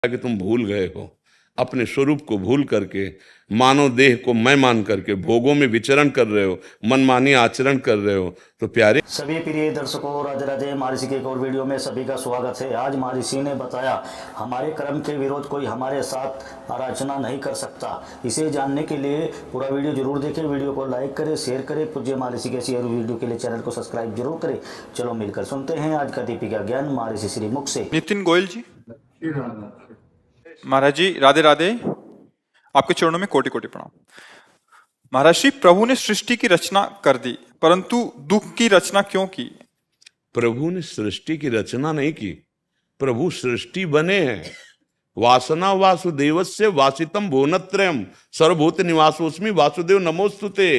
कि तुम भूल गए हो, अपने स्वरूप को भूल करके मानव देह को मैं मान करके भोगों में विचरण कर रहे हो, मनमानी आचरण कर रहे हो। तो प्यारे सभी प्रिय दर्शकों, राधे राधे। महर्षि के एक और वीडियो में सभी का स्वागत है। आज महर्षि ने बताया हमारे कर्म के विरोध कोई हमारे साथ आराधना नहीं कर सकता। इसे जानने के लिए पूरा वीडियो जरूर देखें। वीडियो को लाइक करें, शेयर करें। पूज्य महर्षि के शेयर वीडियो के लिए चैनल को सब्सक्राइब जरूर करें। चलो मिलकर सुनते हैं आज का दीपिका ज्ञान महर्षि श्री मुख से। नितिन गोयल जी। महाराज जी राधे राधे। आपके चरणों में कोटि कोटि प्रणाम। महाराज जी, प्रभु ने सृष्टि की रचना कर दी, परंतु दुख की रचना क्यों की? प्रभु ने सृष्टि की रचना नहीं की, प्रभु सृष्टि बने हैं। वासना वासुदेवस्य वासितम भुवनत्रयम् सर्वभूत निवासोस्मि वासुदेव नमोस्तुते।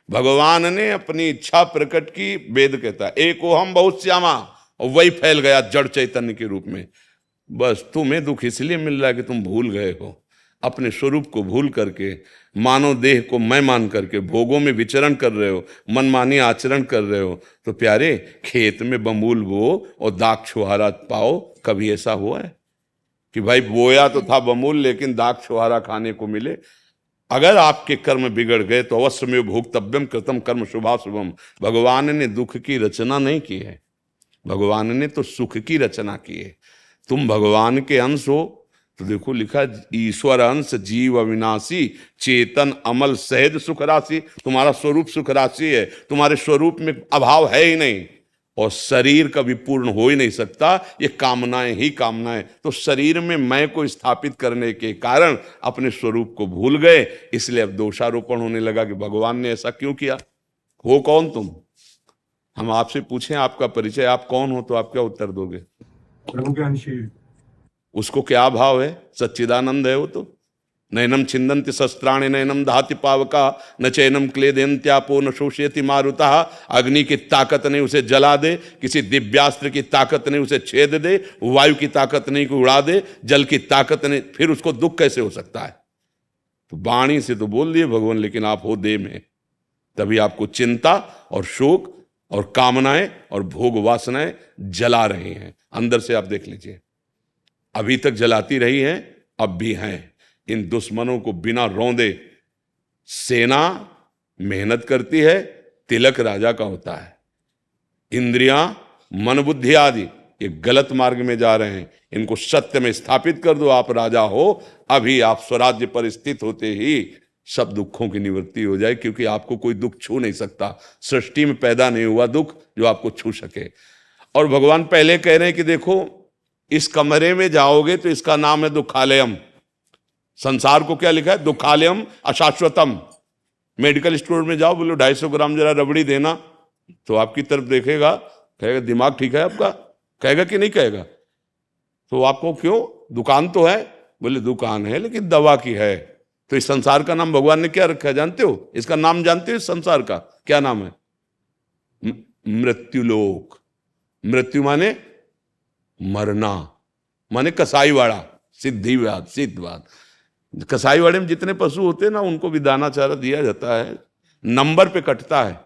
भगवान ने अपनी इच्छा प्रकट की। वेद कहता है एकोहम बहुश्यामा, और वही फैल गया जड़ चैतन्य के रूप में। बस तुम्हें दुख इसलिए मिल रहा है कि तुम भूल गए हो, अपने स्वरूप को भूल करके मानव देह को मैं मान करके भोगों में विचरण कर रहे हो, मनमानी आचरण कर रहे हो। तो प्यारे, खेत में बमूल बो और दाग छुहारा पाओ। कभी ऐसा हुआ है कि भाई बोया तो था बमूल लेकिन दाग छुहारा खाने को मिले? अगर आपके कर्म बिगड़ गए तो अवश्य में भोक्तव्यम कृतम कर्म शुभाशुभम। भगवान ने दुख की रचना नहीं की है, भगवान ने तो सुख की रचना की है। तुम भगवान के अंश हो तो देखो लिखा, ईश्वर अंश जीव अविनाशी चेतन अमल सहज सुख राशि। तुम्हारा स्वरूप सुख राशि है, तुम्हारे स्वरूप में अभाव है ही नहीं, और शरीर कभी पूर्ण हो ही नहीं सकता। ये कामनाएं ही कामनाएं। तो शरीर में मैं को स्थापित करने के कारण अपने स्वरूप को भूल गए, इसलिए अब दोषारोपण होने लगा कि भगवान ने ऐसा क्यों किया। हो कौन तुम? हम आपसे पूछें आपका परिचय, आप कौन हो, तो आप क्या उत्तर दोगे? प्रभु के अंश। उसको क्या भाव है? सच्चिदानंद है वो तो। नैनम छिंदन्ति शस्त्राणि नैनम दहाति पावका न चैनम क्लेदयन्त्यापो न शोषयति मारुता। अग्नि की ताकत नहीं उसे जला दे, किसी दिव्यास्त्र की ताकत नहीं उसे छेद दे, वायु की ताकत नहीं को उड़ा दे, जल की ताकत नहीं, फिर उसको दुख कैसे हो सकता है? तो वाणी से तो बोल दिए भगवान, लेकिन आप हो देह में, तभी आपको चिंता और शोक और कामनाएं और भोग वासनाएं जला रही हैं। अंदर से आप देख लीजिए, अभी तक जलाती रही हैं, अब भी हैं। इन दुश्मनों को बिना रौंदे सेना मेहनत करती है, तिलक राजा का होता है। इंद्रियां, मन, बुद्धि आदि ये गलत मार्ग में जा रहे हैं, इनको सत्य में स्थापित कर दो, आप राजा हो। अभी आप स्वराज्य पर स्थित होते ही सब दुखों की निवृत्ति हो जाए, क्योंकि आपको कोई दुख छू नहीं सकता। सृष्टि में पैदा नहीं हुआ दुख जो आपको छू सके। और भगवान पहले कह रहे हैं कि देखो, इस कमरे में जाओगे तो इसका नाम है दुखालयम। संसार को क्या लिखा है? दुखालयम अशाश्वतम। मेडिकल स्टोर में जाओ, बोलो 250 ग्राम जरा रबड़ी देना, तो आपकी तरफ देखेगा, कहेगा दिमाग ठीक है आपका? कहेगा कि नहीं कहेगा? तो आपको क्यों, दुकान तो है? बोले दुकान है लेकिन दवा की है। तो इस संसार का नाम भगवान ने क्या रखा है जानते हो? इसका नाम जानते हो? इस संसार का क्या नाम है? मृत्युलोक। मृत्यु माने मरना, माने कसाईवाड़ा, सिद्धिवाद, सिद्धवाद। कसाईवाड़े में जितने पशु होते हैं ना, उनको भी दाना चारा दिया जाता है, नंबर पे कटता है।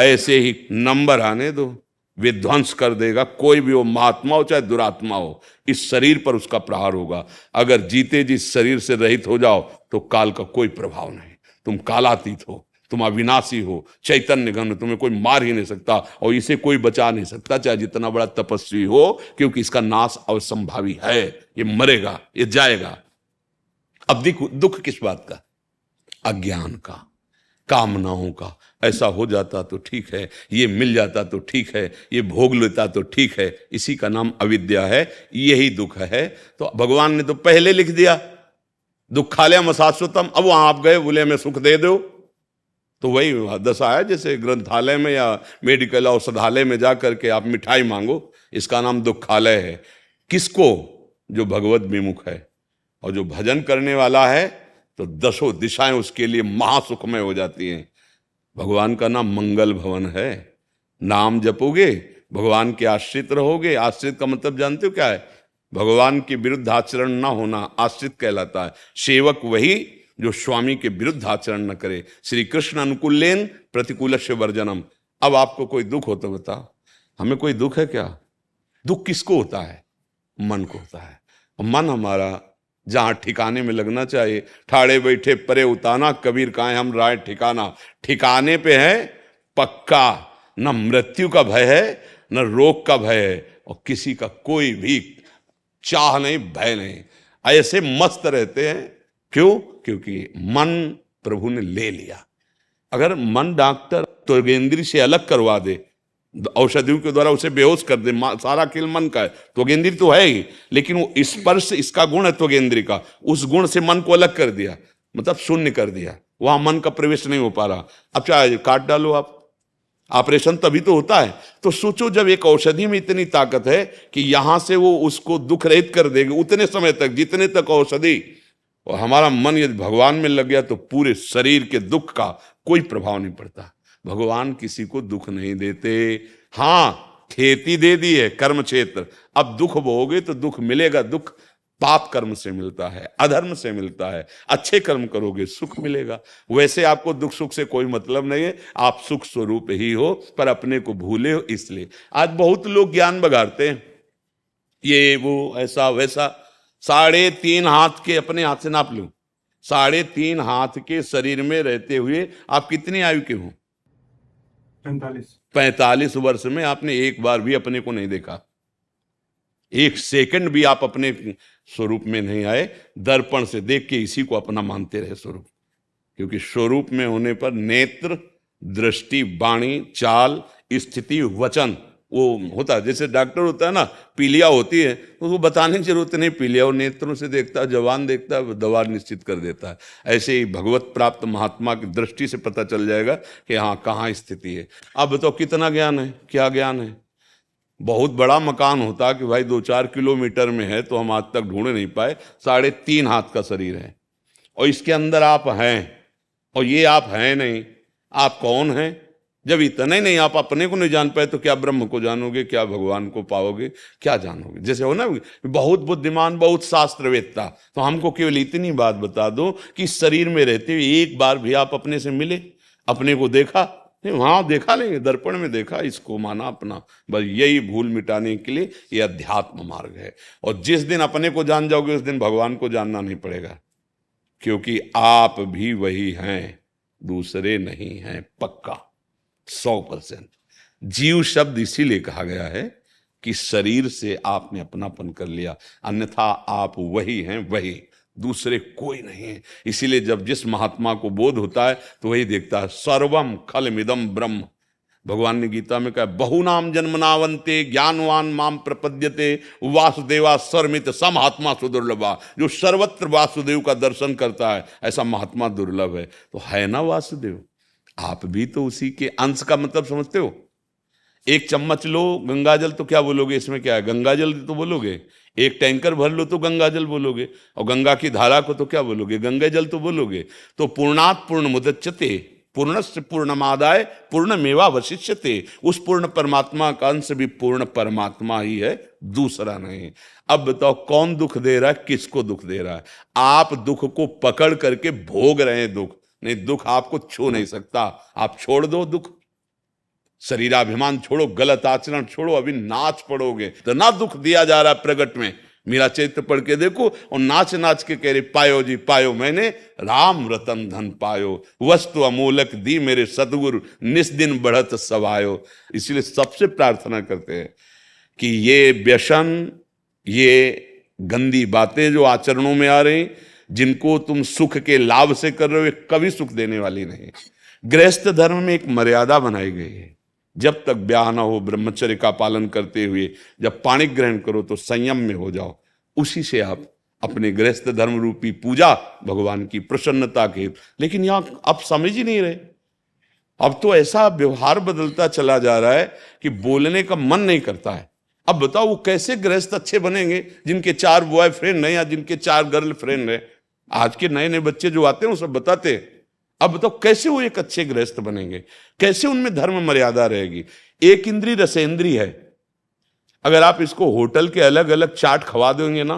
ऐसे ही नंबर आने दो, विध्वंस कर देगा। कोई भी हो, महात्मा हो चाहे दुरात्मा हो, इस शरीर पर उसका प्रहार होगा। अगर जीते जी शरीर से रहित हो जाओ तो काल का कोई प्रभाव नहीं। तुम कालातीत हो, तुम अविनाशी हो, चैतन्य घन, तुम्हें कोई मार ही नहीं सकता और इसे कोई बचा नहीं सकता, चाहे जितना बड़ा तपस्वी हो, क्योंकि इसका नाश अवसंभावी है। ये मरेगा, ये जाएगा। अब दुख किस बात का? अज्ञान का, कामनाओं का। ऐसा हो जाता तो ठीक है, ये मिल जाता तो ठीक है, ये भोग लेता तो ठीक है। इसी का नाम अविद्या है, यही दुख है। तो भगवान ने तो पहले लिख दिया दुखालयम अशाश्वतम। अब वहां आप गए, बोले हमें सुख दे दो, तो वही दशा है जैसे ग्रंथालय में या मेडिकल औषधालय में जा करके आप मिठाई मांगो, इसका नाम दुखालय है। किसको? जो भगवत विमुख है और जो भजन करने वाला है, तो दसों दिशाएं उसके लिए महासुखमय हो जाती हैं। भगवान का नाम मंगल भवन है। नाम जपोगे, भगवान के आश्रित रहोगे। आश्रित का मतलब जानते हो क्या है? भगवान के विरुद्ध आचरण ना होना आश्रित कहलाता है। सेवक वही जो स्वामी के विरुद्ध आचरण न करे। श्री कृष्ण अनुकूलेन प्रतिकूलस्य वर्जनम। अब आपको कोई दुख हो तो बताओ, हमें कोई दुख है क्या? दुख किसको होता है? मन को होता है। मन हमारा जहां ठिकाने में लगना चाहिए। ठाड़े बैठे परे उताना, कबीर कहां हम राय ठिकाना। ठिकाने पे है पक्का, न मृत्यु का भय है न रोग का भय है, और किसी का कोई भी चाह नहीं, भय नहीं। ऐसे मस्त रहते हैं। क्यों? क्योंकि मन प्रभु ने ले लिया। अगर मन डॉक्टर त्वगेंद्री से अलग करवा दे, औषधियों के द्वारा उसे बेहोश कर दे, सारा खेल मन का है। त्वगेंद्री तो है ही, लेकिन वो स्पर्श इसका गुण है त्वगेंद्री का, उस गुण से मन को अलग कर दिया, मतलब शून्य कर दिया, वहां मन का प्रवेश नहीं हो पा रहा। अब चाहे काट डालो आप, ऑपरेशन तभी तो होता है। तो सोचो, जब एक औषधि में इतनी ताकत है कि यहां से वो उसको दुख रहित कर देगी उतने समय तक जितने तक औषधि, और हमारा मन यदि भगवान में लग गया तो पूरे शरीर के दुख का कोई प्रभाव नहीं पड़ता। भगवान किसी को दुख नहीं देते। हां, खेती दे दी है कर्म क्षेत्र, अब दुख बोओगे तो दुख मिलेगा। दुख पाप कर्म से मिलता है, अधर्म से मिलता है। अच्छे कर्म करोगे सुख मिलेगा। वैसे आपको दुख सुख से कोई मतलब नहीं है, आप सुख स्वरूप ही हो, पर अपने को भूले हो। इसलिए आज बहुत लोग ज्ञान बगाड़ते हैं, ये वो ऐसा वैसा। 3.5 हाथ के, अपने हाथ से नाप लो, 3.5 हाथ के शरीर में रहते हुए आप कितनी आयु के हो? 45 वर्ष में आपने एक बार भी अपने को नहीं देखा, एक सेकंड भी आप अपने स्वरूप में नहीं आए। दर्पण से देख के इसी को अपना मानते रहे स्वरूप। क्योंकि स्वरूप में होने पर नेत्र, दृष्टि, वाणी, चाल, स्थिति, वचन वो होता है। जैसे डॉक्टर होता है ना, पीलिया होती है तो वो बताने की जरूरत नहीं, पीलिया वो नेत्रों से देखता है, जवान देखता है, दवा निश्चित कर देता है। ऐसे ही भगवत प्राप्त महात्मा की दृष्टि से पता चल जाएगा कि हाँ कहाँ स्थिति है। अब बताओ कितना ज्ञान है, क्या ज्ञान है। बहुत बड़ा मकान होता कि भाई 2-4 किलोमीटर में है तो हम आज तक ढूंढ नहीं पाए। 3.5 हाथ का शरीर है और इसके अंदर आप हैं, और ये आप हैं नहीं। आप कौन हैं? जब इतना ही नहीं आप अपने को नहीं जान पाए तो क्या ब्रह्म को जानोगे, क्या भगवान को पाओगे, क्या जानोगे। जैसे हो ना, बहुत बुद्धिमान, बहुत शास्त्रवेत्ता, तो हमको केवल इतनी बात बता दो कि शरीर में रहते हुए एक बार भी आप अपने से मिले, अपने को देखा नहीं? वहां देखा नहीं, दर्पण में देखा, इसको माना अपना। बस यही भूल मिटाने के लिए ये अध्यात्म मार्ग है। और जिस दिन अपने को जान जाओगे उस दिन भगवान को जानना नहीं पड़ेगा, क्योंकि आप भी वही हैं, दूसरे नहीं हैं, पक्का 100%। जीव शब्द इसीलिए कहा गया है कि शरीर से आपने अपनापन कर लिया, अन्यथा आप वही हैं, वही, दूसरे कोई नहीं है। इसीलिए जब जिस महात्मा को बोध होता है तो वही देखता है सर्वम खलमिदम ब्रह्म। भगवान ने गीता में कहा बहुनाम जन्मनावंते ज्ञानवान माम प्रपद्यते वासुदेवा सर्वमित स महात्मा सुदुर्लभा। जो सर्वत्र वासुदेव का दर्शन करता है ऐसा महात्मा दुर्लभ है। तो है ना वासुदेव, आप भी तो उसी के अंश का मतलब समझते हो। एक चम्मच लो गंगाजल तो क्या बोलोगे, इसमें क्या है, गंगाजल तो बोलोगे। एक टैंकर भर लो तो गंगाजल बोलोगे, और गंगा की धारा को तो क्या बोलोगे, गंगा जल तो बोलोगे। तो पूर्णात् पूर्णमुदच्यते पूर्णस्य पूर्णमादाय पूर्णमेवावशिष्यते। उस पूर्ण परमात्मा का अंश भी पूर्ण परमात्मा ही है, दूसरा नहीं। अब बताओ कौन दुख दे रहा है, किसको दुख दे रहा है? आप दुख को पकड़ करके भोग रहे हैं। दुख नहीं, दुख आपको छू नहीं सकता। आप छोड़ दो दुख, शरीराभिमान छोड़ो, गलत आचरण छोड़ो, अभी नाच पड़ोगे तो ना दुख दिया जा रहा प्रगट में। मेरा चैत्र पढ़ के देखो, और नाच नाच के कह रहे पायो जी पायो मैंने राम रतन धन पायो, वस्तु अमूलक दी मेरे सदगुरु निस दिन बढ़त सवायो। इसलिए सबसे प्रार्थना करते हैं कि ये व्यसन, ये गंदी बातें जो आचरणों में आ रही, जिनको तुम सुख के लाभ से कर रहे हो, ये कभी सुख देने वाली नहीं। गृहस्थ धर्म में एक मर्यादा बनाई गई है, जब तक ब्याह ना हो ब्रह्मचर्य का पालन करते हुए जब पाणी ग्रहण करो तो संयम में हो जाओ। उसी से आप अपने गृहस्थ धर्म रूपी पूजा भगवान की प्रसन्नता के। लेकिन यहां आप समझ ही नहीं रहे। अब तो ऐसा व्यवहार बदलता चला जा रहा है कि बोलने का मन नहीं करता है। अब बताओ वो कैसे गृहस्थ अच्छे बनेंगे जिनके 4 बॉयफ्रेंड है या जिनके 4 गर्लफ्रेंड है। आज के नए नए बच्चे जो आते हैं वो सब बताते हैं। अब बताओ कैसे वो एक अच्छे गृहस्थ बनेंगे, कैसे उनमें धर्म मर्यादा रहेगी। एक इंद्री रसेंद्री है, अगर आप इसको होटल के अलग अलग चाट खवा देंगे ना,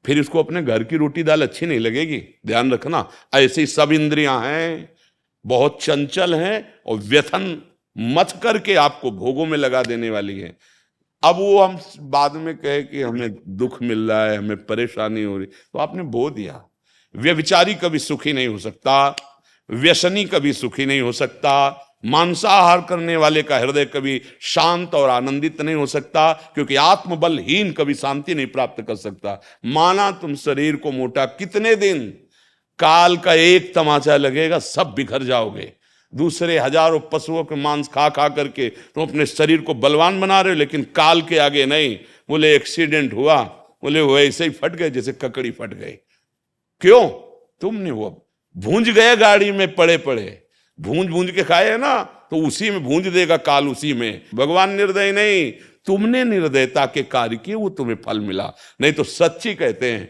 फिर इसको अपने घर की रोटी दाल अच्छी नहीं लगेगी। ध्यान रखना, ऐसी सब इंद्रियां हैं, बहुत चंचल हैं और व्यथन मत करके आपको भोगों में लगा देने वाली है। अब वो हम बाद में कहे कि हमें दुख मिल रहा है, हमें परेशानी हो रही, तो आपने बो दिया। व्यभिचारी कभी सुखी नहीं हो सकता, व्यसनी कभी सुखी नहीं हो सकता, मांसाहार करने वाले का हृदय कभी शांत और आनंदित नहीं हो सकता, क्योंकि आत्मबलहीन कभी शांति नहीं प्राप्त कर सकता। माना तुम शरीर को मोटा, कितने दिन काल का एक तमाचा लगेगा, सब बिखर जाओगे। दूसरे हजारों पशुओं के मांस खा खा करके तुम अपने शरीर को बलवान बना रहे हो, लेकिन काल के आगे नहीं। बोले एक्सीडेंट हुआ, बोले वो ऐसे ही फट गए जैसे ककड़ी फट गए। क्यों? तुमने वो भूंज गए गाड़ी में पड़े पड़े, भूंज भूंज के खाए ना, तो उसी में भूंज देगा काल, उसी में। भगवान निर्दय नहीं, तुमने निर्दयता के कार्य किए, वो तुम्हें फल मिला। नहीं तो सच्ची कहते हैं,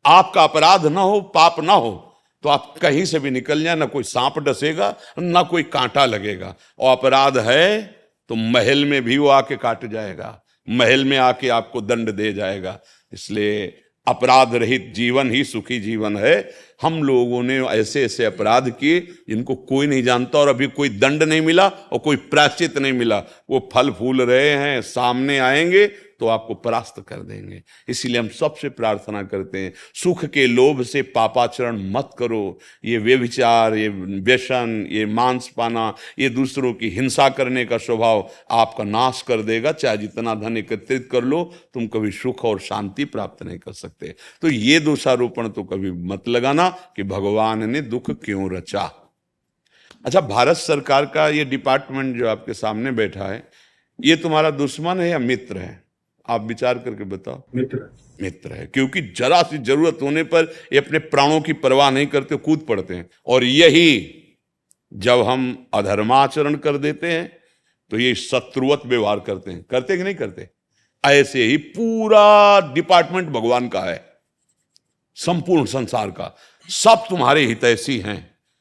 आपका अपराध ना हो, पाप ना हो, तो आप कहीं से भी निकल जाए, ना कोई सांप डसेगा, ना कोई कांटा लगेगा। और अपराध है तो महल में भी वो आके काट जाएगा, महल में आके आपको दंड दे जाएगा। इसलिए अपराध रहित जीवन ही सुखी जीवन है। हम लोगों ने ऐसे ऐसे अपराध किए जिनको कोई नहीं जानता, और अभी कोई दंड नहीं मिला और कोई प्रायश्चित नहीं मिला। वो फल फूल रहे हैं, सामने आएंगे तो आपको परास्त कर देंगे। इसीलिए हम सबसे प्रार्थना करते हैं, सुख के लोभ से पापाचरण मत करो। ये व्यभिचार, ये व्यसन, ये मांस पाना, ये दूसरों की हिंसा करने का स्वभाव आपका नाश कर देगा। चाहे जितना धन एकत्रित कर लो, तुम कभी सुख और शांति प्राप्त नहीं कर सकते। तो ये दोषारोपण तो कभी मत लगाना कि भगवान ने दुख क्यों रचा। अच्छा, भारत सरकार का ये डिपार्टमेंट जो आपके सामने बैठा है, ये तुम्हारा दुश्मन है या मित्र है? आप विचार करके बताओ। मित्र है, क्योंकि जरा सी जरूरत होने पर ये अपने प्राणों की परवाह नहीं करते, कूद पड़ते हैं। और यही जब हम अधर्माचरण कर देते हैं तो ये शत्रुवत व्यवहार करते हैं। करते कि नहीं करते? ऐसे ही पूरा डिपार्टमेंट भगवान का है, संपूर्ण संसार का, सब तुम्हारे हितैषी हैं।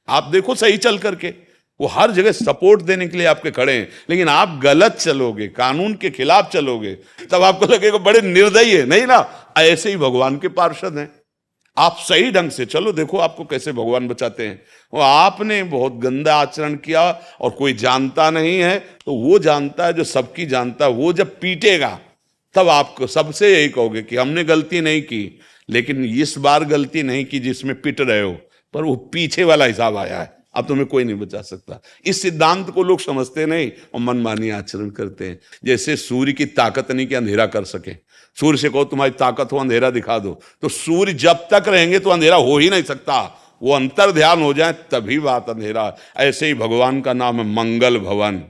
आप देखो सही चल करके, वो हर जगह सपोर्ट देने के लिए आपके खड़े हैं। लेकिन आप गलत चलोगे, कानून के खिलाफ चलोगे, तब आपको लगेगा बड़े निर्दयी है। नहीं ना, ऐसे ही भगवान के पार्षद हैं। आप सही ढंग से चलो, देखो आपको कैसे भगवान बचाते हैं। वो आपने बहुत गंदा आचरण किया और कोई जानता नहीं है, तो वो जानता है जो सबकी जानता है। वो जब पीटेगा तब आपको सबसे यही कहोगे कि हमने गलती नहीं की, लेकिन इस बार गलती नहीं की जिसमें पिट रहे हो, पर वो पीछे वाला हिसाब आया है। अब तुम्हें कोई नहीं बचा सकता। इस सिद्धांत को लोग समझते नहीं और मनमानी आचरण करते हैं। जैसे सूर्य की ताकत नहीं कि अंधेरा कर सके। सूर्य से कहो तुम्हारी ताकत हो, अंधेरा दिखा दो, तो सूर्य जब तक रहेंगे तो अंधेरा हो ही नहीं सकता। वो अंतर ध्यान हो जाए तभी बात अंधेरा। ऐसे ही भगवान का नाम है मंगल भवन।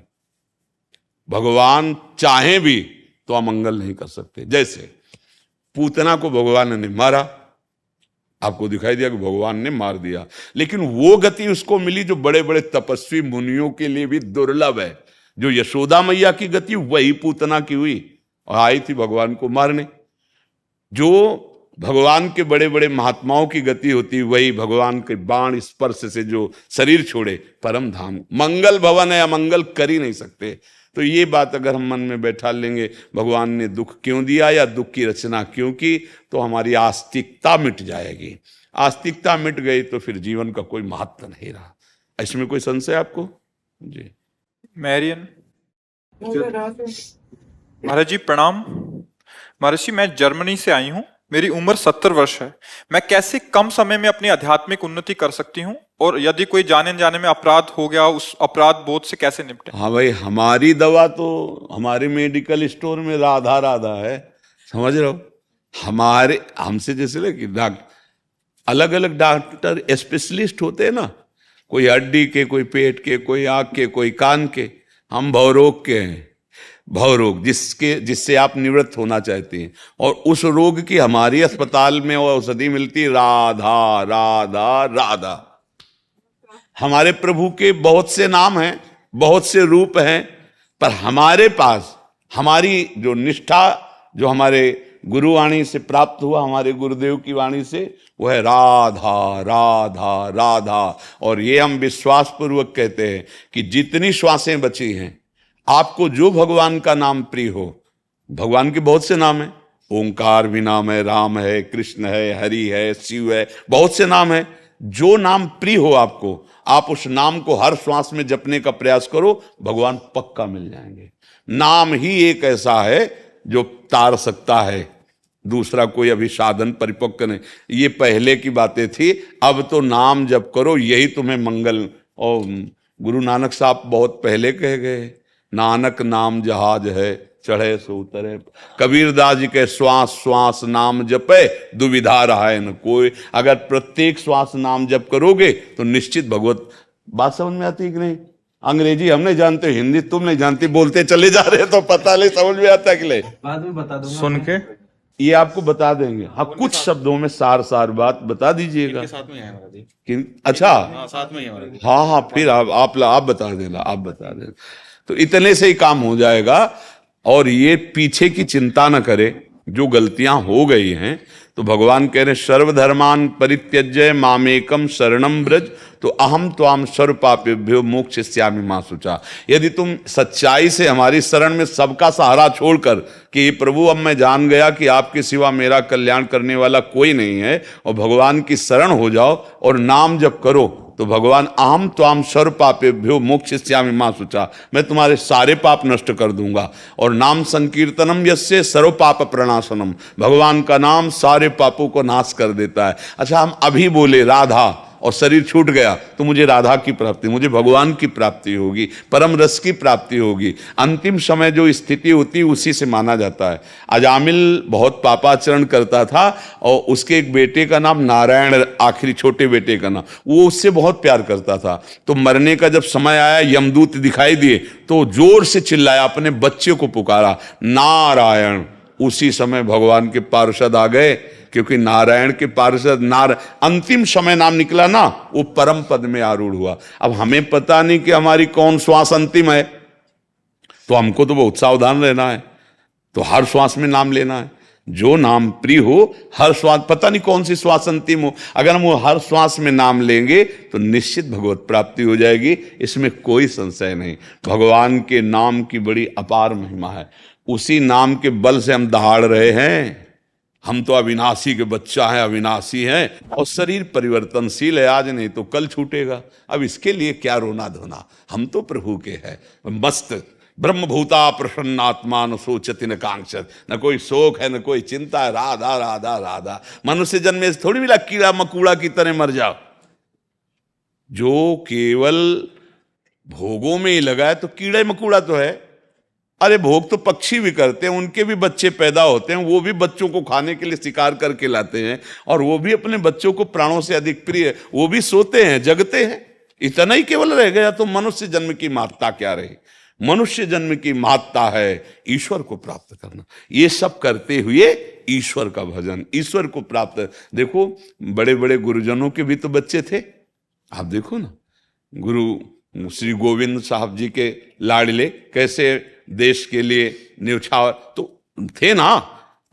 भगवान चाहे भी तो अमंगल नहीं कर सकते। जैसे पूतना को भगवान ने मारा, आपको दिखाई दिया कि भगवान ने मार दिया, लेकिन वो गति उसको मिली जो बड़े बड़े तपस्वी मुनियों के लिए भी दुर्लभ है। जो यशोदा मैया की गति वही पूतना की हुई और आई थी भगवान को मारने। जो भगवान के बड़े बड़े महात्माओं की गति होती वही भगवान के बाण स्पर्श से जो शरीर छोड़े परम धाम। मंगल भवन है, अमंगल कर ही नहीं सकते। तो ये बात अगर हम मन में बैठा लेंगे, भगवान ने दुख क्यों दिया या दुख की रचना क्यों की, तो हमारी आस्तिकता मिट जाएगी। आस्तिकता मिट गई तो फिर जीवन का कोई महत्व नहीं रहा। इसमें कोई संशय आपको? जी मैरियन। महाराज जी प्रणाम। महर्षि, मैं जर्मनी से आई हूँ, मेरी उम्र 70 वर्ष है। मैं कैसे कम समय में अपनी आध्यात्मिक उन्नति कर सकती हूँ, और यदि कोई जाने जाने में अपराध हो गया, उस अपराध बोध से कैसे निपटे? हाँ भाई, हमारी दवा तो हमारे मेडिकल स्टोर में राधा राधा है, समझ रहे हो। हमारे हमसे जैसे कि अलग अलग डॉक्टर स्पेशलिस्ट होते हैं ना, कोई हड्डी के, कोई पेट के, कोई आँख के, कोई कान के। हम भवरोग के हैं, भवरोग जिससे आप निवृत्त होना चाहते हैं। और उस रोग की हमारी अस्पताल में औषधि मिलती राधा राधा राधा। हमारे प्रभु के बहुत से नाम हैं, बहुत से रूप हैं, पर हमारे पास हमारी जो निष्ठा, जो हमारे गुरुवाणी से प्राप्त हुआ, हमारे गुरुदेव की वाणी से, वो है राधा राधा राधा। और ये हम विश्वास पूर्वक कहते हैं कि जितनी श्वासें बची हैं, आपको जो भगवान का नाम प्रिय हो, भगवान के बहुत से नाम हैं, ओंकार भी नाम है, राम है, कृष्ण है, हरि है, शिव है, बहुत से नाम है। जो नाम प्रिय हो आपको, आप उस नाम को हर श्वास में जपने का प्रयास करो, भगवान पक्का मिल जाएंगे। नाम ही एक ऐसा है जो तार सकता है, दूसरा कोई अभी साधन परिपक्व नहीं। ये पहले की बातें थी, अब तो नाम जप करो, यही तुम्हें मंगल। और गुरु नानक साहब बहुत पहले कह गए, नानक नाम जहाज है, चढ़े सो उतरे। कबीरदास जी के श्वास श्वास नाम जपे, दुविधा रहा है न कोई। अगर प्रत्येक श्वास नाम जप करोगे तो निश्चित भगवत। बात समझ में आती है कि नहीं? अंग्रेजी हम नहीं जानते, हिंदी तुम नहीं जानती, बोलते चले जा रहे तो पता नहीं समझ में आता कि नहीं? बाद में बता दूंगा सुन के ये आपको बता देंगे। हाँ, कुछ शब्दों में सार बात बता दीजिएगा। साथ में है हमारा जी। अच्छा, हाँ, साथ में ही हमारा जी। हाँ, फिर आप बता देना, आप बता देना। तो इतने से ही काम हो जाएगा। और ये पीछे की चिंता न करे, जो गलतियां हो गई हैं। तो भगवान कह रहे सर्वधर्मान परित्यज्य मामेकम शरणम ब्रज, तो अहम त्वाम सर्व पापेभ्यो मोक्षयिष्यामि मा शुचा। यदि तुम सच्चाई से हमारी शरण में सबका सहारा छोड़कर कि प्रभु अब मैं जान गया कि आपके सिवा मेरा कल्याण करने वाला कोई नहीं है, और भगवान की शरण हो जाओ और नाम जप करो, तो भगवान अहम त्वाम सर्व पापेभ्यो मोक्षयिष्यामि मा शुचा, मैं तुम्हारे सारे पाप नष्ट कर दूंगा। और नाम संकीर्तनम यस्य सर्व पाप प्रणाशनम, भगवान का नाम सारे पापों को नाश कर देता है। अच्छा, हम अभी बोले राधा और शरीर छूट गया तो मुझे राधा की प्राप्ति, मुझे भगवान की प्राप्ति होगी, परम रस की प्राप्ति होगी। अंतिम समय जो स्थिति होती है उसी से माना जाता है। अजामिल बहुत पापाचरण करता था और उसके एक बेटे का नाम नारायण, आखिरी छोटे बेटे का नाम, वो उससे बहुत प्यार करता था। तो मरने का जब समय आया, यमदूत दिखाई दिए तो जोर से चिल्लाया, अपने बच्चे को पुकारा नारायण। उसी समय भगवान के पार्षद आ गए, क्योंकि नारायण के पार्षद अंतिम समय नाम निकला ना, वो परम पद में आरूढ़ हुआ। अब हमें पता नहीं कि हमारी कौन श्वास अंतिम है, तो हमको तो बहुत सावधान रहना है। तो हर श्वास में नाम लेना है, जो नाम प्रिय हो, हर श्वास, पता नहीं कौन सी श्वास अंतिम हो, अगर हम वो हर श्वास में नाम लेंगे तो निश्चित भगवत प्राप्ति हो जाएगी, इसमें कोई संशय नहीं। भगवान के नाम की बड़ी अपार महिमा है, उसी नाम के बल से हम दहाड़ रहे हैं। हम तो अविनाशी के बच्चा हैं, अविनाशी हैं, और शरीर परिवर्तनशील है, आज नहीं तो कल छूटेगा। अब इसके लिए क्या रोना धोना, हम तो प्रभु के हैं, मस्त ब्रह्मभूता प्रसन्नात्मा न सोचति न कांक्षत, न कोई शोक है न कोई चिंता है, राधा राधा राधा। मनुष्य जन्म में थोड़ी मिला कीड़ा मकूड़ा की तरह मर जाओ। जो केवल भोगों में ही लगा है तो कीड़ा मकूड़ा तो है। अरे भोग तो पक्षी भी करते हैं, उनके भी बच्चे पैदा होते हैं, वो भी बच्चों को खाने के लिए शिकार करके लाते हैं, और वो भी अपने बच्चों को प्राणों से अधिक प्रिय, वो भी सोते हैं जगते हैं। इतना ही केवल रह गया तो मनुष्य जन्म की महत्ता क्या रही? मनुष्य जन्म की महत्ता है ईश्वर को प्राप्त करना। ये सब करते हुए ईश्वर का भजन, ईश्वर को प्राप्त। देखो बड़े बड़े गुरुजनों के भी तो बच्चे थे, आप देखो ना, गुरु श्री गोविंद साहब जी के लाडले कैसे देश के लिए न्यौछावर तो थे ना।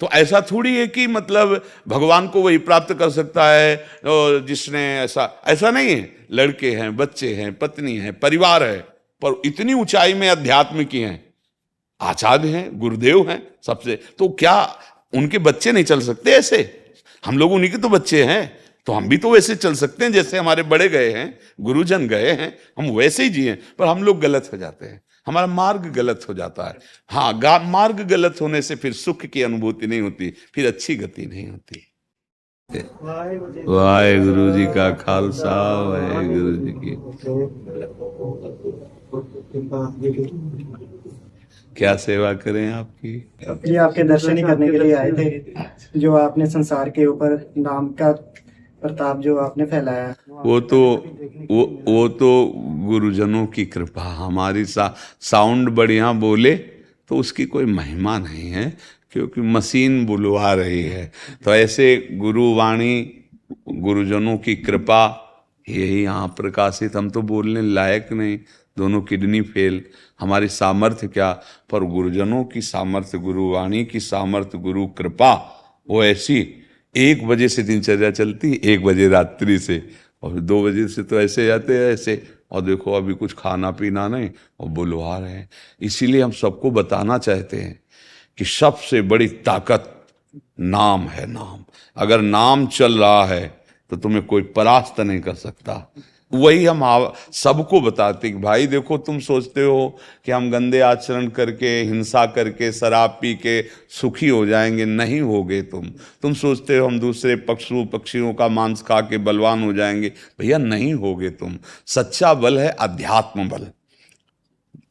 तो ऐसा थोड़ी है कि मतलब भगवान को वही प्राप्त कर सकता है और जिसने ऐसा नहीं है। लड़के हैं, बच्चे हैं, पत्नी है, परिवार है, पर इतनी ऊंचाई में अध्यात्म की हैं, आचार्य हैं, गुरुदेव हैं सबसे, तो क्या उनके बच्चे नहीं चल सकते ऐसे? हम लोग उन्हीं के तो बच्चे हैं, तो हम भी तो वैसे चल सकते हैं जैसे हमारे बड़े गए हैं, गुरुजन गए हैं, हम वैसे ही जिए। पर हम लोग गलत हो जाते हैं, हमारा मार्ग गलत हो जाता है। हाँ, मार्ग गलत होने से फिर सुख की अनुभूति नहीं होती, फिर अच्छी गति नहीं होती। वाहेगुरु जी का खालसा, वाहेगुरु जी की। क्या सेवा करें आपकी? जी आपके दर्शन ही करने के लिए आए थे। जो आपने संसार के ऊपर नाम का प्रताप जो आपने फैलाया, वो तो गुरुजनों की कृपा। हमारी साउंड बढ़िया बोले तो उसकी कोई महिमा नहीं है, क्योंकि मशीन बुलवा रही है। तो ऐसे गुरुवाणी, गुरुजनों की कृपा, यही यहाँ प्रकाशित। हम तो बोलने लायक नहीं, दोनों किडनी फेल, हमारी सामर्थ्य क्या, पर गुरुजनों की सामर्थ्य, गुरुवाणी की सामर्थ्य, गुरु कृपा, वो ऐसी 1 बजे से दिनचर्या चलती, 1 बजे रात्रि से, और 2 बजे से तो ऐसे जाते हैं ऐसे। और देखो अभी कुछ खाना पीना नहीं और बुलवा रहे हैं। इसीलिए हम सबको बताना चाहते हैं कि सबसे बड़ी ताकत नाम है। नाम, अगर नाम चल रहा है तो तुम्हें कोई परास्त नहीं कर सकता। वही हम सबको बताते कि भाई देखो, तुम सोचते हो कि हम गंदे आचरण करके, हिंसा करके, शराब पी के सुखी हो जाएंगे, नहीं होगे तुम सोचते हो हम दूसरे पक्षियों का मांस खा के बलवान हो जाएंगे, भैया नहीं होगे तुम। सच्चा बल है अध्यात्म बल,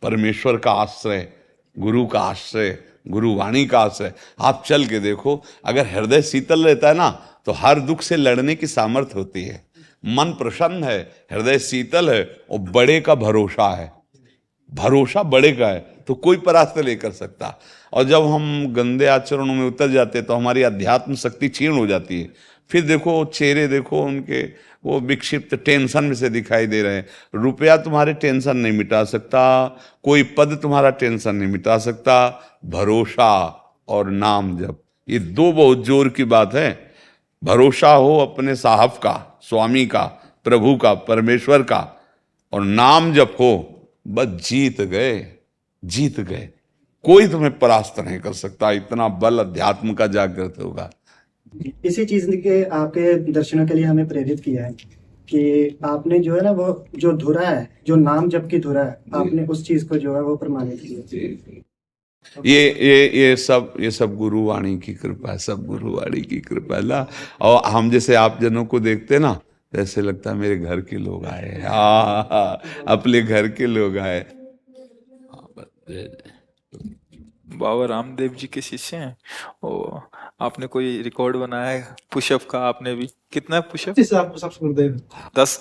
परमेश्वर का आश्रय, गुरु का आश्रय, गुरु वाणी का आश्रय। आप चल के देखो, अगर हृदय शीतल रहता है ना तो हर दुख से लड़ने की सामर्थ्य होती है। मन प्रसन्न है, हृदय शीतल है और बड़े का भरोसा है, भरोसा बड़े का है, तो कोई परास्त नहीं कर सकता। और जब हम गंदे आचरणों में उतर जाते तो हमारी अध्यात्म शक्ति क्षीण हो जाती है। फिर देखो चेहरे देखो उनके, वो विक्षिप्त टेंशन में से दिखाई दे रहे हैं। रुपया तुम्हारे टेंशन नहीं मिटा सकता, कोई पद तुम्हारा टेंशन नहीं मिटा सकता, भरोसा और नाम जप, ये दो बहुत जोर की बात है। भरोसा हो अपने साहब का, स्वामी का, प्रभु का, परमेश्वर का, और नाम जप हो, बस जीत गए, जीत गए। कोई तुम्हें परास्त नहीं कर सकता। इतना बल अध्यात्म का जागृत होगा। इसी चीज के आपके दर्शनों के लिए हमें प्रेरित किया है कि आपने जो है ना, वो जो धुरा है, जो नाम जप की धुरा है, आपने उस चीज को जो है वो प्रमाणित किया। ये सब गुरु वाणी की कृपा है, सब गुरु वाणी की कृपा है ना। और हम जैसे आप जनों को देखते ना, ऐसे लगता है मेरे घर के लोग आए, अपने घर के लोग आए। बाबा रामदेव जी के शिष्य हैं। ओ, आपने कोई रिकॉर्ड बनाया है पुशअप का? आपने भी कितना पुशअप? 25,000 पुशअप्स करते हैं।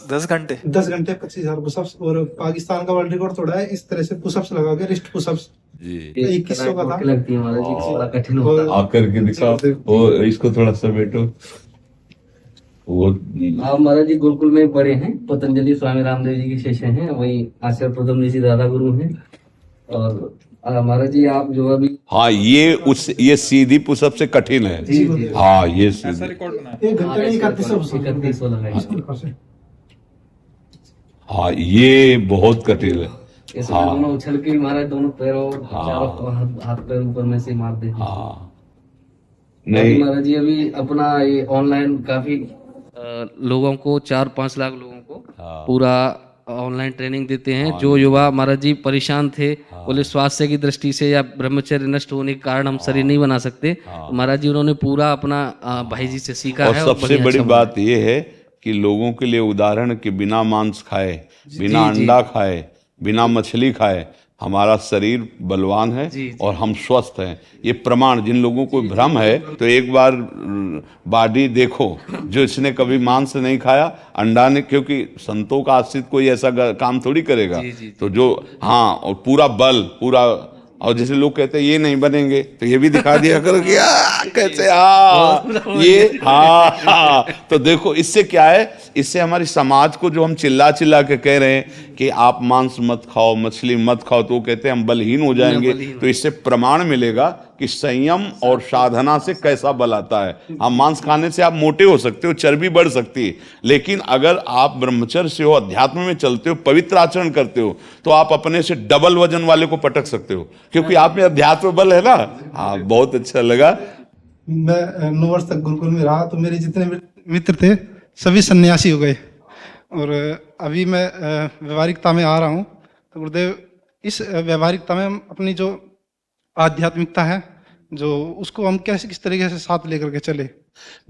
10 घंटे 10 घंटे 25,000 पुशअप्स। और पाकिस्तान का वर्ल्ड रिकॉर्ड तोड़ा है इस तरह से पुशअप्स लगा के, रिस्ट पुशअप्स जी 2100 का था। लगती है महाराज जी, बड़ा कठिन होता है। आकर के दिखाओ, वो इसको थोड़ा सा बैठो। वो आप महाराज जी गुरुकुल में पढ़े हैं, पतंजलि स्वामी रामदेव जी के शिष्य हैं, वही आचार्य प्रथम जी दादा गुरु हैं। और महाराज जी आप जो अभी, हाँ, ये सीधी पुशअप से कठिन है। जी जी हाँ, ये ऐसा सीधी, रिकॉर्ड बनाया? 1 घंटे में 3100 लगाए। हाँ, ये बहुत कठिन है। ऐसे हाँ। दोनों उछल के महाराज, दोनों पैरों, हाँ। चारों हाथ पैर ऊपर में से मार देते हैं। हाँ, नहीं महाराज जी, अभी अपना ये ऑनलाइन काफी लोगों को, 4-5 लाख लोगों को पूरा ऑनलाइन ट्रेनिंग देते हैं। जो युवा महाराज जी परेशान थे, बोले स्वास्थ्य की दृष्टि से या ब्रह्मचर्य नष्ट होने के कारण हम शरीर नहीं बना सकते, तो महाराज जी उन्होंने पूरा अपना भाई जी से सीखा और है। सबसे बड़ी बात यह है कि लोगों के लिए उदाहरण कि बिना मांस खाए, बिना अंडा खाए, बिना मछली खाए हमारा शरीर बलवान है और हम स्वस्थ हैं। ये प्रमाण, जिन लोगों को भ्रम है तो एक बार बॉडी देखो, जो इसने कभी मांस नहीं खाया, अंडा ने, क्योंकि संतों का आश्रित कोई ऐसा काम थोड़ी करेगा। तो जो, हाँ, और पूरा बल, पूरा, और जैसे लोग कहते हैं ये नहीं बनेंगे, तो ये भी दिखा दिया करो कि कैसे, ये, हाँ। तो देखो इससे क्या है, इससे हमारी समाज को, जो हम चिल्ला चिल्ला के कह रहे हैं कि आप मांस मत खाओ, मछली मत खाओ, तो वो कहते हैं हम बलहीन हो जाएंगे। तो इससे प्रमाण मिलेगा कि संयम और साधना से कैसा बल आता है। हम मांस खाने से आप मोटे हो सकते हो, चर्बी बढ़ सकती है, लेकिन अगर आप ब्रह्मचर्य से हो, अध्यात्म में चलते हो, पवित्र आचरण करते हो, तो आप अपने से डबल वजन वाले को पटक सकते हो, क्योंकि आप में अध्यात्म बल है ना। हाँ, बहुत अच्छा लगा। मैं 9 वर्ष तक गुरुकुल में रहा, तो मेरे जितने मित्र थे सभी सन्यासी हो गए। और अभी मैं व्यवहारिकता में आ रहा हूँ। तो गुरुदेव, इस व्यवहारिकता में हम अपनी जो आध्यात्मिकता है, जो उसको हम कैसे, किस तरीके से साथ लेकर के चले?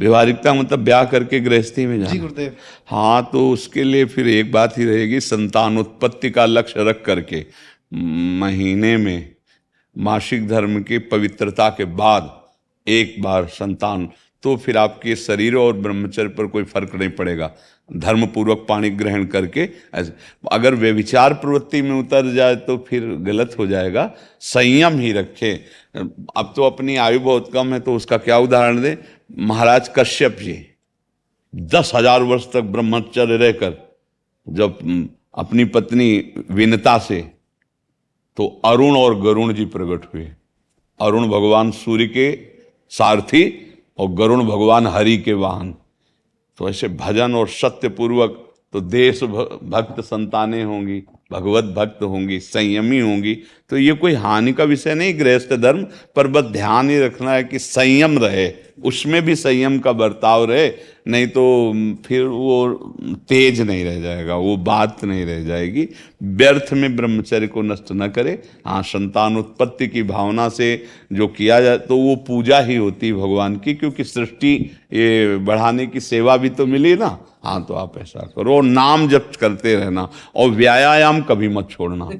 व्यवहारिकता मतलब ब्याह करके गृहस्थी में जी जाना। गुरुदेव। हाँ, तो उसके लिए फिर एक बात ही रहेगी, संतानोत्पत्ति का लक्ष्य रख करके महीने में मासिक धर्म की पवित्रता के बाद एक बार संतान, तो फिर आपके शरीर और ब्रह्मचर्य पर कोई फर्क नहीं पड़ेगा। धर्म पूर्वक पानी ग्रहण करके ऐसे, अगर व्यभिचार प्रवृत्ति में उतर जाए तो फिर गलत हो जाएगा। संयम ही रखे। अब तो अपनी आयु बहुत कम है, तो उसका क्या उदाहरण दे। महाराज कश्यप जी 10,000 वर्ष तक ब्रह्मचर्य रहकर जब अपनी पत्नी विनता से, तो अरुण और गरुण जी प्रकट हुए। अरुण भगवान सूर्य के सारथी और गरुण भगवान हरि के वाहन। तो ऐसे भजन और सत्य पूर्वक तो देश भक्त संतानें होंगी, भगवत भक्त होंगी, संयमी होंगी। तो ये कोई हानि का विषय नहीं गृहस्थ धर्म पर, बस ध्यान ही रखना है कि संयम रहे, उसमें भी संयम का बर्ताव रहे, नहीं तो फिर वो तेज नहीं रह जाएगा, वो बात नहीं रह जाएगी। व्यर्थ में ब्रह्मचर्य को नष्ट न करे। हाँ, संतान उत्पत्ति की भावना से जो किया जाए तो वो पूजा ही होती है भगवान की, क्योंकि सृष्टि ये बढ़ाने की सेवा भी तो मिली ना। हाँ, तो आप ऐसा करो, नाम जप करते रहना और व्यायाम कभी मत छोड़ना।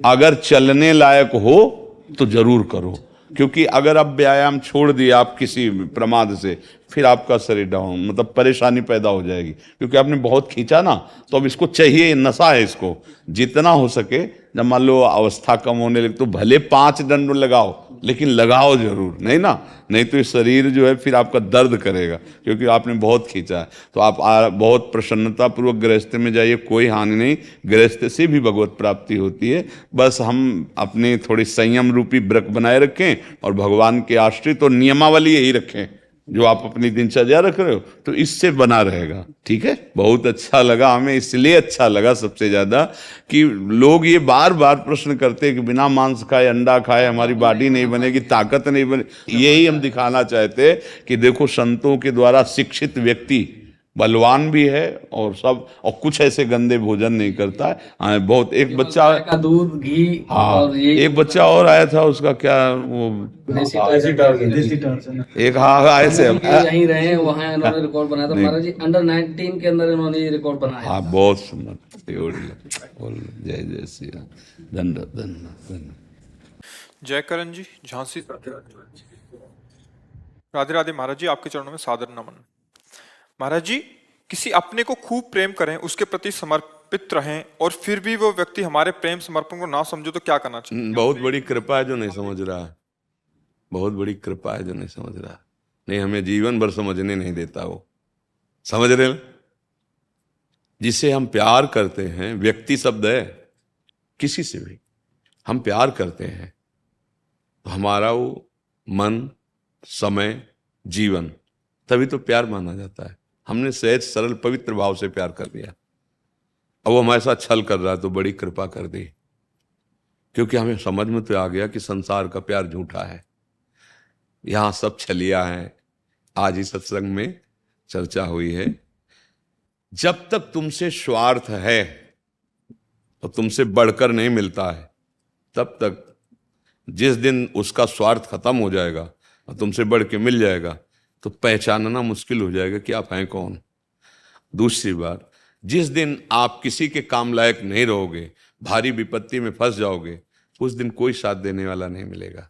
अगर चलने लायक हो तो जरूर करो, क्योंकि अगर आप व्यायाम छोड़ दिया आप किसी प्रमाद से, फिर आपका शरीर डाउन, मतलब परेशानी पैदा हो जाएगी, क्योंकि आपने बहुत खींचा ना, तो अब इसको चाहिए, नशा है इसको। जितना हो सके, जब मान लो अवस्था कम होने लगे तो भले 5 दंड लगाओ, लेकिन लगाओ जरूर, नहीं ना, नहीं तो ये शरीर जो है फिर आपका दर्द करेगा, क्योंकि आपने बहुत खींचा है। तो आप बहुत प्रसन्नता पूर्वक गृहस्थ में जाइए, कोई हानि नहीं, गृहस्थ से भी भगवत प्राप्ति होती है। बस हम अपने थोड़ी संयम रूपी व्रत बनाए रखें और भगवान के आश्रित और नियमावली यही रखें जो आप अपनी दिनचर्या रख रहे हो, तो इससे बना रहेगा। ठीक है, बहुत अच्छा लगा हमें, इसलिए अच्छा लगा सबसे ज्यादा कि लोग ये बार बार प्रश्न करते हैं कि बिना मांस खाए, अंडा खाए हमारी बॉडी नहीं बनेगी, ताकत नहीं बनेगी। यही हम दिखाना चाहते कि देखो, संतों के द्वारा शिक्षित व्यक्ति बलवान भी है और सब, और कुछ ऐसे गंदे भोजन नहीं करता है। बहुत एक बच्चा का दूध, घी, हाँ, और ये एक बच्चा और आया था, उसका क्या वो एक, हाँ ऐसे यहीं रहे हैं, वहाँ इन्होंने रिकॉर्ड बनाया था महाराज जी, अंडर 19 के अंदर इन्होंने ये रिकॉर्ड बनाया। हाँ, बहुत सुंदर। बोल जय जय श्री राम। धन्यवाद धन्यवाद। जय करण जी, झांसी। राधे राधे महाराज जी, आपके चरणों में सादर नमन। महाराज जी, किसी अपने को खूब प्रेम करें, उसके प्रति समर्पित रहें, और फिर भी वो व्यक्ति हमारे प्रेम समर्पण को ना समझो, तो क्या करना चाहिए? बहुत बड़ी कृपा है जो नहीं समझ रहा है, बहुत बड़ी कृपा है जो नहीं समझ रहा है। नहीं, हमें जीवन भर समझने नहीं देता वो, समझ रहे हो? जिसे हम प्यार करते हैं, व्यक्ति शब्द है, किसी से भी हम प्यार करते हैं, तो हमारा वो मन, समय, जीवन, तभी तो प्यार माना जाता है। हमने सहज सरल पवित्र भाव से प्यार कर दिया, अब वो हमारे साथ छल कर रहा है तो बड़ी कृपा कर दी, क्योंकि हमें समझ में तो आ गया कि संसार का प्यार झूठा है, यहां सब छलिया है। आज ही सत्संग में चर्चा हुई है, जब तक तुमसे स्वार्थ है और तुमसे बढ़कर नहीं मिलता है, तब तक, जिस दिन उसका स्वार्थ खत्म हो जाएगा और तुमसे बढ़ के मिल जाएगा, तो पहचानना मुश्किल हो जाएगा कि आप हैं कौन। दूसरी बात, जिस दिन आप किसी के काम लायक नहीं रहोगे, भारी विपत्ति में फंस जाओगे, उस दिन कोई साथ देने वाला नहीं मिलेगा।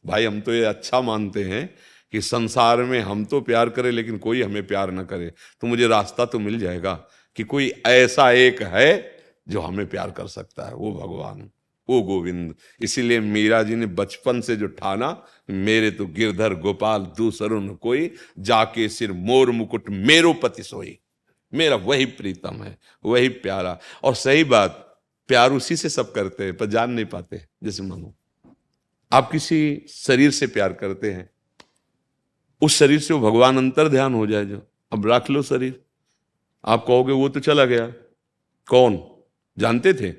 भाई, हम तो ये अच्छा मानते हैं कि संसार में हम तो प्यार करें लेकिन कोई हमें प्यार ना करे, तो मुझे रास्ता तो मिल जाएगा कि कोई ऐसा एक है जो हमें प्यार कर सकता है, वो भगवान, वो गोविंद। इसीलिए मीरा जी ने बचपन से जो ठाना, मेरे तो गिरधर गोपाल दूसरों न कोई, जाके सिर मोर मुकुट मेरो पति सोई। मेरा वही प्रीतम है, वही प्यारा। और सही बात, प्यार उसी से सब करते हैं पर जान नहीं पाते। जैसे मानो आप किसी शरीर से प्यार करते हैं, उस शरीर से वो भगवान अंतर ध्यान हो जाए जो, अब रख लो शरीर, आप कहोगे वो तो चला गया, कौन जानते थे?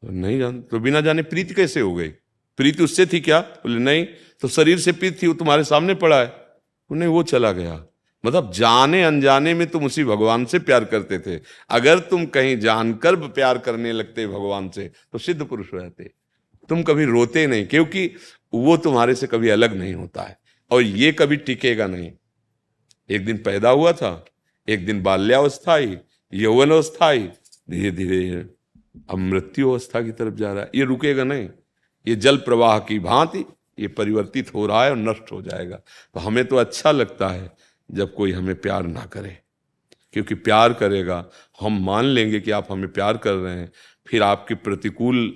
नहीं जानते, तो बिना जाने प्रीति कैसे हो गई? प्रीति उससे थी क्या? बोले नहीं, तो शरीर से प्रीति थी, वो तुम्हारे सामने पड़ा है। नहीं, वो चला गया। मतलब जाने अनजाने में तुम उसी भगवान से प्यार करते थे। अगर तुम कहीं जानकर प्यार करने लगते भगवान से तो सिद्ध पुरुष हो जाते, तुम कभी रोते नहीं, क्योंकि वो तुम्हारे से कभी अलग नहीं होता है और ये कभी टिकेगा नहीं। एक दिन पैदा हुआ था, एक दिन बाल्यावस्था आई, यौवनावस्था आई, धीरे धीरे अब मृत्यु अवस्था की तरफ जा रहा है। ये रुकेगा नहीं, ये जल प्रवाह की भांति ये परिवर्तित हो रहा है और नष्ट हो जाएगा। तो हमें तो अच्छा लगता है जब कोई हमें प्यार ना करे, क्योंकि प्यार करेगा, हम मान लेंगे कि आप हमें प्यार कर रहे हैं, फिर आपके प्रतिकूल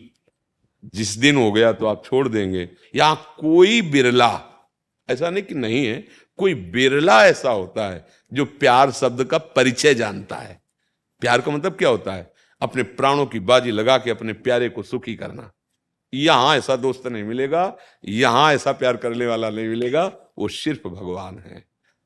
जिस दिन हो गया तो आप छोड़ देंगे। या कोई बिरला, ऐसा नहीं कि नहीं है, कोई बिरला ऐसा होता है जो प्यार शब्द का परिचय जानता है। प्यार का मतलब क्या होता है? अपने प्राणों की बाजी लगा के अपने प्यारे को सुखी करना। यहां ऐसा दोस्त नहीं मिलेगा, यहां ऐसा प्यार करने वाला नहीं मिलेगा, वो सिर्फ भगवान है।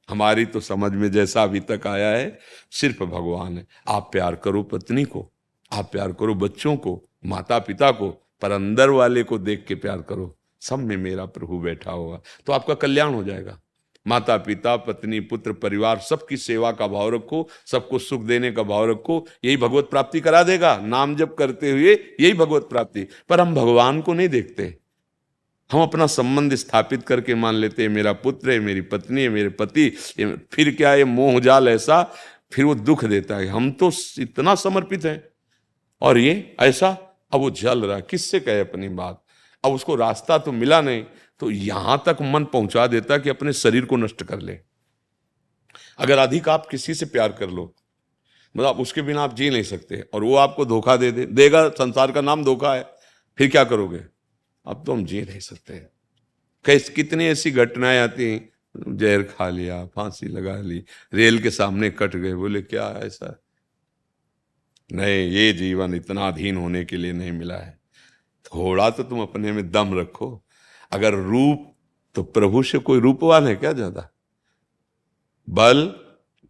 हमारी तो समझ में जैसा अभी तक आया है, सिर्फ भगवान है। आप प्यार करो पत्नी को, आप प्यार करो बच्चों को, माता पिता को, पर अंदर वाले को देख के प्यार करो, सब में मेरा प्रभु बैठा होगा, तो आपका कल्याण हो जाएगा। माता पिता पत्नी पुत्र परिवार सबकी सेवा का भाव रखो, सबको सुख देने का भाव रखो, यही भगवत प्राप्ति करा देगा। नाम जप करते हुए यही भगवत प्राप्ति। पर हम भगवान को नहीं देखते, हम अपना संबंध स्थापित करके मान लेते हैं मेरा पुत्र है, मेरी पत्नी है, मेरे पति। फिर क्या ये मोह जाल ऐसा, फिर वो दुख देता है। हम तो इतना समर्पित हैं और ये ऐसा, अब वो जल रहा है, किससे कहे अपनी बात। अब उसको रास्ता तो मिला नहीं, तो यहां तक मन पहुंचा देता कि अपने शरीर को नष्ट कर ले। अगर अधिक आप किसी से प्यार कर लो, मतलब उसके बिना आप जी नहीं सकते, और वो आपको धोखा देगा, संसार का नाम धोखा है, फिर क्या करोगे। अब तो हम जी नहीं सकते। कितनी ऐसी घटनाएं आती हैं, जहर खा लिया, फांसी लगा ली, रेल के सामने कट गए, बोले क्या ऐसा। नहीं, ये जीवन इतना अधीन होने के लिए नहीं मिला है। थोड़ा तो तुम अपने में दम रखो। अगर रूप, तो प्रभु से कोई रूपवान है क्या ज्यादा। बल,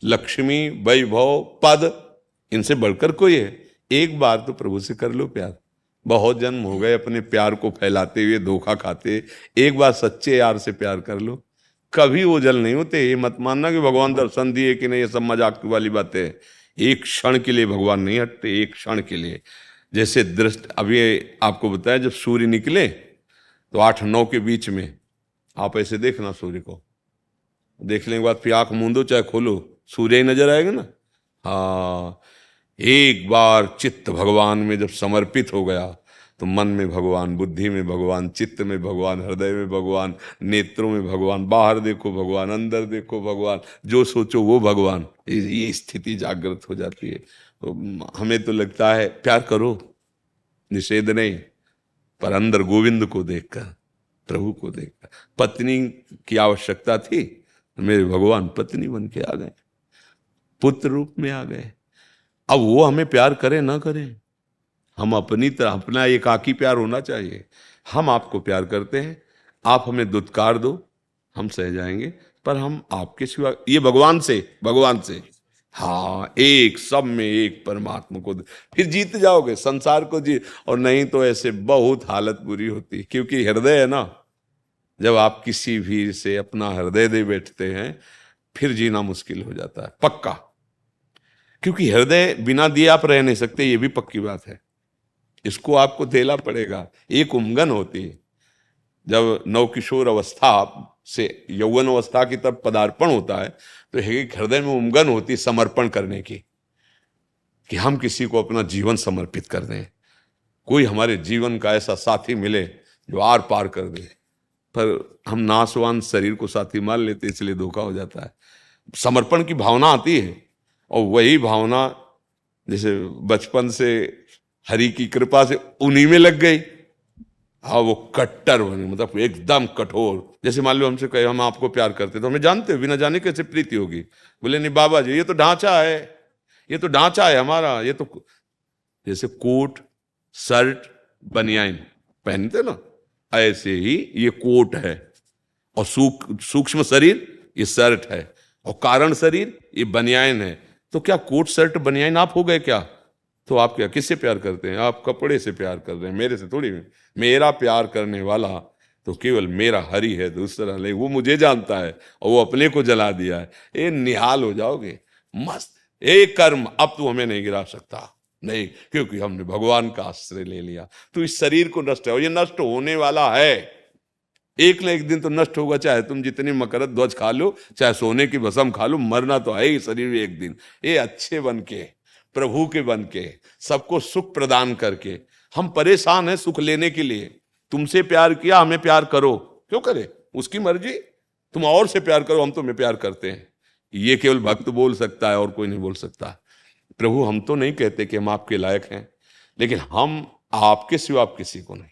लक्ष्मी, वैभव, पद, इनसे बढ़कर कोई है। एक बार तो प्रभु से कर लो प्यार। बहुत जन्म हो गए अपने प्यार को फैलाते हुए, धोखा खाते। एक बार सच्चे यार से प्यार कर लो, कभी वो जल नहीं होते। ये मत मानना कि भगवान दर्शन दिए कि नहीं, ये सब मजाक वाली बातें है। एक क्षण के लिए भगवान नहीं हटते, एक क्षण के लिए। जैसे दृष्टि, अभी आपको बताया, जब सूर्य निकले तो 8-9 के बीच में आप ऐसे देखना सूर्य को, देखने के बाद फिर आंख मूंदो चाहे खोलो, सूर्य ही नजर आएगा ना। हाँ, एक बार चित्त भगवान में जब समर्पित हो गया तो मन में भगवान, बुद्धि में भगवान, चित्त में भगवान, हृदय में भगवान, नेत्रों में भगवान, बाहर देखो भगवान, अंदर देखो भगवान, जो सोचो वो भगवान। ये स्थिति जागृत हो जाती है। तो हमें तो लगता है प्यार करो, निषेध नहीं, पर अंदर गोविंद को देखकर, प्रभु को देखकर। पत्नी की आवश्यकता थी, मेरे भगवान पत्नी बन के आ गए, पुत्र रूप में आ गए। अब वो हमें प्यार करे ना करे, हम अपनी तरह, अपना एकाकी प्यार होना चाहिए। हम आपको प्यार करते हैं, आप हमें दुत्कार दो, हम सह जाएंगे, पर हम आपके सिवा, ये भगवान से हाँ, एक सब में एक परमात्मा को फिर जीत जाओगे संसार को जी। और नहीं तो ऐसे बहुत हालत बुरी होती, क्योंकि हृदय है ना, जब आप किसी भी से अपना हृदय दे बैठते हैं, फिर जीना मुश्किल हो जाता है, पक्का। क्योंकि हृदय बिना दिए आप रह नहीं सकते, ये भी पक्की बात है। इसको आपको देना पड़ेगा। एक उमंगन होती है, जब नवकिशोर अवस्था से यौवन अवस्था की तरफ पदार्पण होता है, तो एक हृदय में उमंगन होती समर्पण करने की, कि हम किसी को अपना जीवन समर्पित कर दें। कोई हमारे जीवन का ऐसा साथी मिले जो आर पार कर दे। पर हम नाशवान शरीर को साथी मान लेते, इसलिए धोखा हो जाता है। समर्पण की भावना आती है, और वही भावना जैसे बचपन से हरि की कृपा से उन्हीं में लग गई। हाँ, वो कट्टर बने, मतलब एकदम कठोर। जैसे मान लो हमसे कहे हम आपको प्यार करते, तो हमें जानते हो, बिना जाने कैसे प्रीति होगी। बोले नहीं बाबा जी, ये तो ढांचा है, ये तो ढांचा है हमारा, ये तो जैसे कोट शर्ट बनियान पहनते ना, ऐसे ही ये कोट है, और सूक्ष्म शरीर ये शर्ट है, और कारण शरीर ये बनियान है। तो क्या कोट शर्ट बनियान आप हो गए क्या? तो आप क्या किससे प्यार करते हैं? आप कपड़े से प्यार कर रहे हैं, मेरे से थोड़ी। मेरा प्यार करने वाला तो केवल मेरा हरि है, दूसरा नहीं। वो मुझे जानता है और वो अपने को जला दिया है। ये निहाल हो जाओगे, मस्त। एक कर्म अब तू हमें नहीं गिरा सकता, नहीं, क्योंकि हमने भगवान का आश्रय ले लिया। तो इस शरीर को नष्ट है, और ये नष्ट होने वाला है। एक न एक दिन तो नष्ट होगा, चाहे तुम जितनी मकरत ध्वज खा लो, चाहे सोने की भस्म खा लो, मरना तो है ही शरीर में एक दिन। ये अच्छे बन के, प्रभु के बन के, सबको सुख प्रदान करके, हम परेशान हैं सुख लेने के लिए। तुमसे प्यार किया, हमें प्यार करो, क्यों करे? उसकी मर्जी। तुम और से प्यार करो, हम तुम्हें प्यार करते हैं। ये केवल भक्त बोल सकता है, और कोई नहीं बोल सकता। प्रभु, हम तो नहीं कहते कि हम आपके लायक हैं, लेकिन हम आपके सिवा आप किसी को नहीं।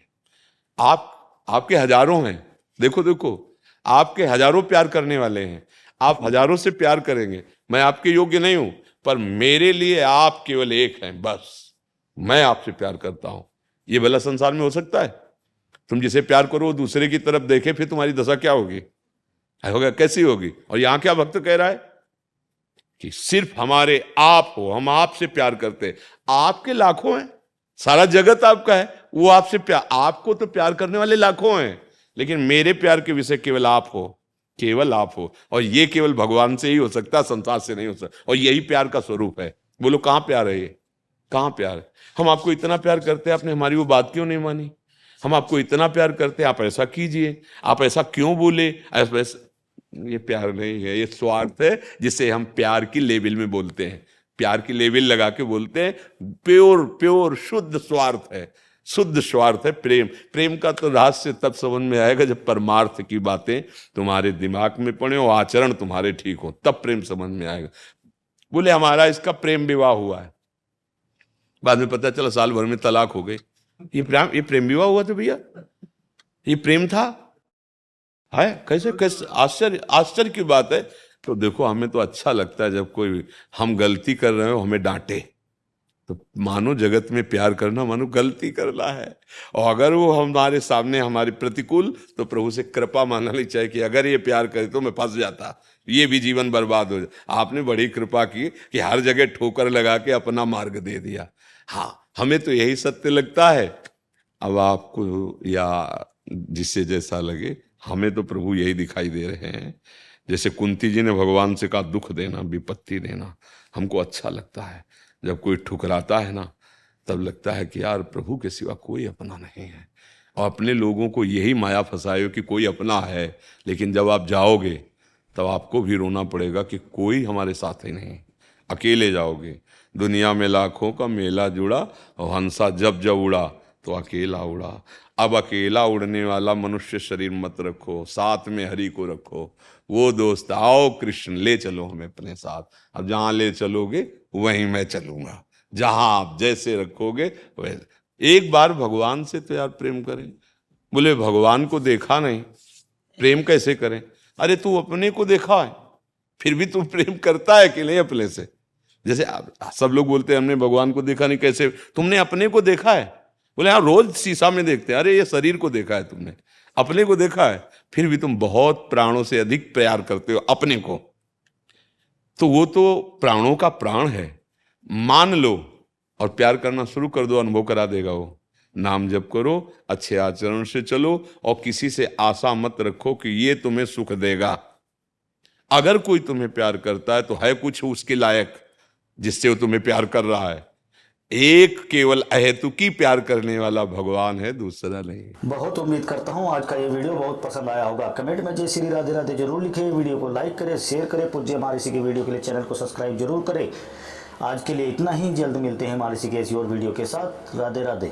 आपके हजारों हैं, देखो देखो, आपके हजारों प्यार करने वाले हैं। आप हजारों से प्यार करेंगे, मैं आपके योग्य नहीं हूं, पर मेरे लिए आप केवल एक हैं, बस। मैं आपसे प्यार करता हूं। ये भला संसार में हो सकता है? तुम जिसे प्यार करो दूसरे की तरफ देखे, फिर तुम्हारी दशा क्या होगी? होगा कैसी होगी? और यहां क्या भक्त कह रहा है कि सिर्फ हमारे आप हो, हम आपसे प्यार करते। आपके लाखों हैं, सारा जगत आपका है, वो आपसे प्यार, आपको तो प्यार करने वाले लाखों हैं, लेकिन मेरे प्यार के विषय केवल आप हो। केवल आप हो, और ये केवल भगवान से ही हो सकता, संसार से नहीं हो सकता। और यही प्यार का स्वरूप है। बोलो कहाँ प्यार है ये, कहाँ प्यार है? हम आपको इतना प्यार करते हैं, आपने हमारी वो बात क्यों नहीं मानी? हम आपको इतना प्यार करते हैं, आप ऐसा कीजिए, आप ऐसा क्यों बोले, ऐसा। ये प्यार नहीं है, ये स्वार्थ है, जिसे हम प्यार की लेवल में बोलते हैं, प्यार की लेवल लगा के बोलते हैं। प्योर प्योर शुद्ध स्वार्थ है, शुद्ध स्वार्थ है प्रेम। प्रेम का तो रहस्य तब समझ में आएगा जब परमार्थ की बातें तुम्हारे दिमाग में पड़े और आचरण तुम्हारे ठीक हो, तब प्रेम समझ में आएगा। बोले हमारा इसका प्रेम विवाह हुआ है, बाद में पता चला साल भर में तलाक हो गई। ये प्रेम विवाह हुआ था भैया? ये प्रेम था? है कैसे कैसे? आश्चर्य आश्चर्य की बात है। तो देखो हमें तो अच्छा लगता है जब कोई हम गलती कर रहे हो हमें डांटे, तो मानो जगत में प्यार करना मानो गलती करना है। और अगर वो हमारे सामने हमारे प्रतिकूल, तो प्रभु से कृपा मानना नहीं चाहिए कि अगर ये प्यार करे तो मैं फंस जाता, ये भी जीवन बर्बाद हो जाए। आपने बड़ी कृपा की कि हर जगह ठोकर लगा के अपना मार्ग दे दिया। हाँ, हमें तो यही सत्य लगता है। अब आपको या जिससे जैसा लगे, हमें तो प्रभु यही दिखाई दे रहे हैं। जैसे कुंती जी ने भगवान से कहा दुख देना, विपत्ति देना, हमको अच्छा लगता है। जब कोई ठुकराता है ना, तब लगता है कि यार प्रभु के सिवा कोई अपना नहीं है। और अपने लोगों को यही माया फंसाए हो कि कोई अपना है, लेकिन जब आप जाओगे तब आपको भी रोना पड़ेगा कि कोई हमारे साथ ही नहीं, अकेले जाओगे। दुनिया में लाखों का मेला जुड़ा, और हंसा जब जब उड़ा तो अकेला उड़ा। अब अकेला उड़ने वाला मनुष्य शरीर मत रखो, साथ में हरि को रखो। वो दोस्त आओ कृष्ण ले चलो हमें अपने साथ। अब जहां ले चलोगे वहीं मैं चलूंगा, जहां आप जैसे रखोगे वैसे। एक बार भगवान से तो यार प्रेम करें। बोले भगवान को देखा नहीं, प्रेम कैसे करें? अरे तू अपने को देखा है, फिर भी तू प्रेम करता है कि नहीं अपने से? जैसे सब लोग बोलते हैं हमने भगवान को देखा नहीं, कैसे? तुमने अपने को देखा है? बोले हाँ, रोज शीशा में देखते हैं। अरे ये शरीर को देखा है तुमने, अपने को देखा है? फिर भी तुम बहुत प्राणों से अधिक प्यार करते हो अपने को। तो वो तो प्राणों का प्राण है, मान लो और प्यार करना शुरू कर दो, अनुभव करा देगा वो। नाम जप करो, अच्छे आचरण से चलो, और किसी से आशा मत रखो कि ये तुम्हें सुख देगा। अगर कोई तुम्हें प्यार करता है तो है कुछ उसके लायक जिससे वो तुम्हें प्यार कर रहा है। एक केवल अहेतुकी प्यार करने वाला भगवान है, दूसरा नहीं। बहुत उम्मीद करता हूँ आज का ये वीडियो बहुत पसंद आया होगा। कमेंट में जय श्री राधे राधे जरूर लिखें, वीडियो को लाइक करें, शेयर करें। पूज्य महर्षि की वीडियो के लिए चैनल को सब्सक्राइब जरूर करें। आज के लिए इतना ही, जल्द मिलते हैं महर्षि की ऐसी और वीडियो के साथ। राधे राधे।